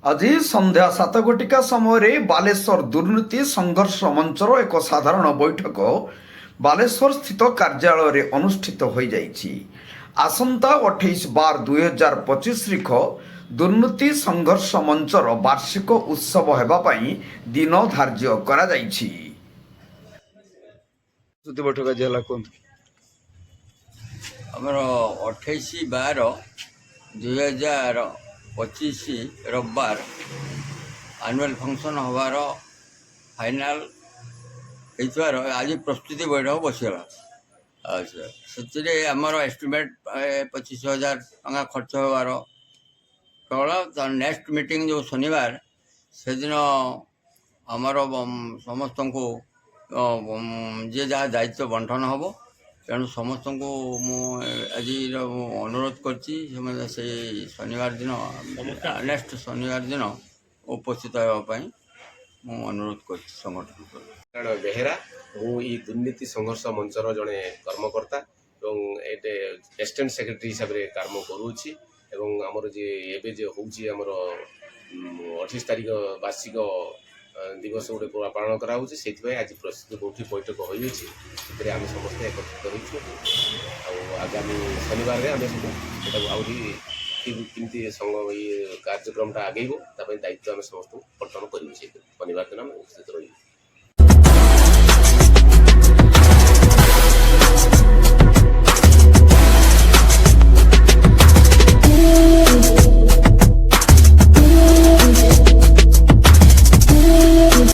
ଆଜି ସନ୍ଧ୍ୟା 7 ସମୟରେ ବାଲେଶ୍ୱର ଦୁର୍ନୀତି ସଂଘର୍ଷ ମଞ୍ଚର ଏକ ସାଧାରଣ ବୈଠକ ବାଲେଶ୍ୱର ସ୍ଥିତ କାର୍ଯ୍ୟାଳୟରେ ଅନୁଷ୍ଠିତ ହୋଇଯାଇଛି। ଆସନ୍ତା 28/12/2025 ତାରିଖ ଦୁର୍ନୀତି ସଂଘର୍ଷ ମଞ୍ଚର ବାର୍ଷିକ ଉତ୍ସବ ହେବା ପାଇଁ ଦିନ ଧାର୍ଯ୍ୟ କରାଯାଇଛି। ବୈଠକ ଆଜି ହେଲା କୁହନ୍ତୁ। ଆମର 28/12/2025 ରବିବାର ଆନୁଆଲ୍ ଫଙ୍କସନ୍ ହେବାର ଫାଇନାଲ୍ ହେଇଥିବାର ଆଜି ପ୍ରସ୍ତୁତି ବୈଠକ ବସିଗଲା। ଆଚ୍ଛା, ସେଥିରେ ଆମର ଏଷ୍ଟିମେଟ୍ 25,000 ଟଙ୍କା ଖର୍ଚ୍ଚ ହେବାର କେବଳ ନେକ୍ସଟ ମିଟିଂ ଯେଉଁ ଶନିବାର ସେଦିନ ଆମର ସମସ୍ତଙ୍କୁ ଯିଏ ଯାହା ଦାୟିତ୍ୱ ବଣ୍ଟନ ହେବ। ତେଣୁ ସମସ୍ତଙ୍କୁ ମୁଁ ଆଜିର ଅନୁରୋଧ କରିଛି ସେମାନେ ସେଇ ଶନିବାର ଦିନ ନେକ୍ସଟ ଶନିବାର ଦିନ ଉପସ୍ଥିତ ହେବା ପାଇଁ ମୁଁ ଅନୁରୋଧ କରିଛି ସଂଗଠନ। କାରଣ ବେହେରା ମୁଁ ଏଇ ଦୁର୍ନୀତି ସଂଘର୍ଷ ମଞ୍ଚର ଜଣେ କର୍ମକର୍ତ୍ତା ଏବଂ ଏଟେ ଆସିଷ୍ଟାଣ୍ଟ ସେକ୍ରେଟାରୀ ହିସାବରେ କାମ କରୁଅଛି ଏବଂ ଆମର ଯେ ଏବେ ଯେ ହେଉଛି ଆମର 28 ତାରିଖ ବାର୍ଷିକ ଦିବସ ଗୋଟେ ପାଳନ କରାହେଉଛି। ସେଥିପାଇଁ ଆଜି ପ୍ରସ୍ତୁତି ବୈଠକ ହୋଇଅଛି। ସେଥିରେ ଆମେ ସମସ୍ତେ ଏକତ୍ରିତ ହୋଇଛୁ ଆଉ ଆଗାମୀ ଶନିବାରରେ ଆମେ ସେଟାକୁ ଆହୁରି କେମିତି ଇଏ କାର୍ଯ୍ୟକ୍ରମଟା ଆଗେଇବ ତା ପାଇଁ ଦାୟିତ୍ୱ ଆମେ ସମସ୍ତଙ୍କୁ ବଣ୍ଟନ କରିବୁ। ସେଇଥିରେ ଶନିବାର ଦିନ ଆମେ ଉପସ୍ଥିତ ରହିବୁ।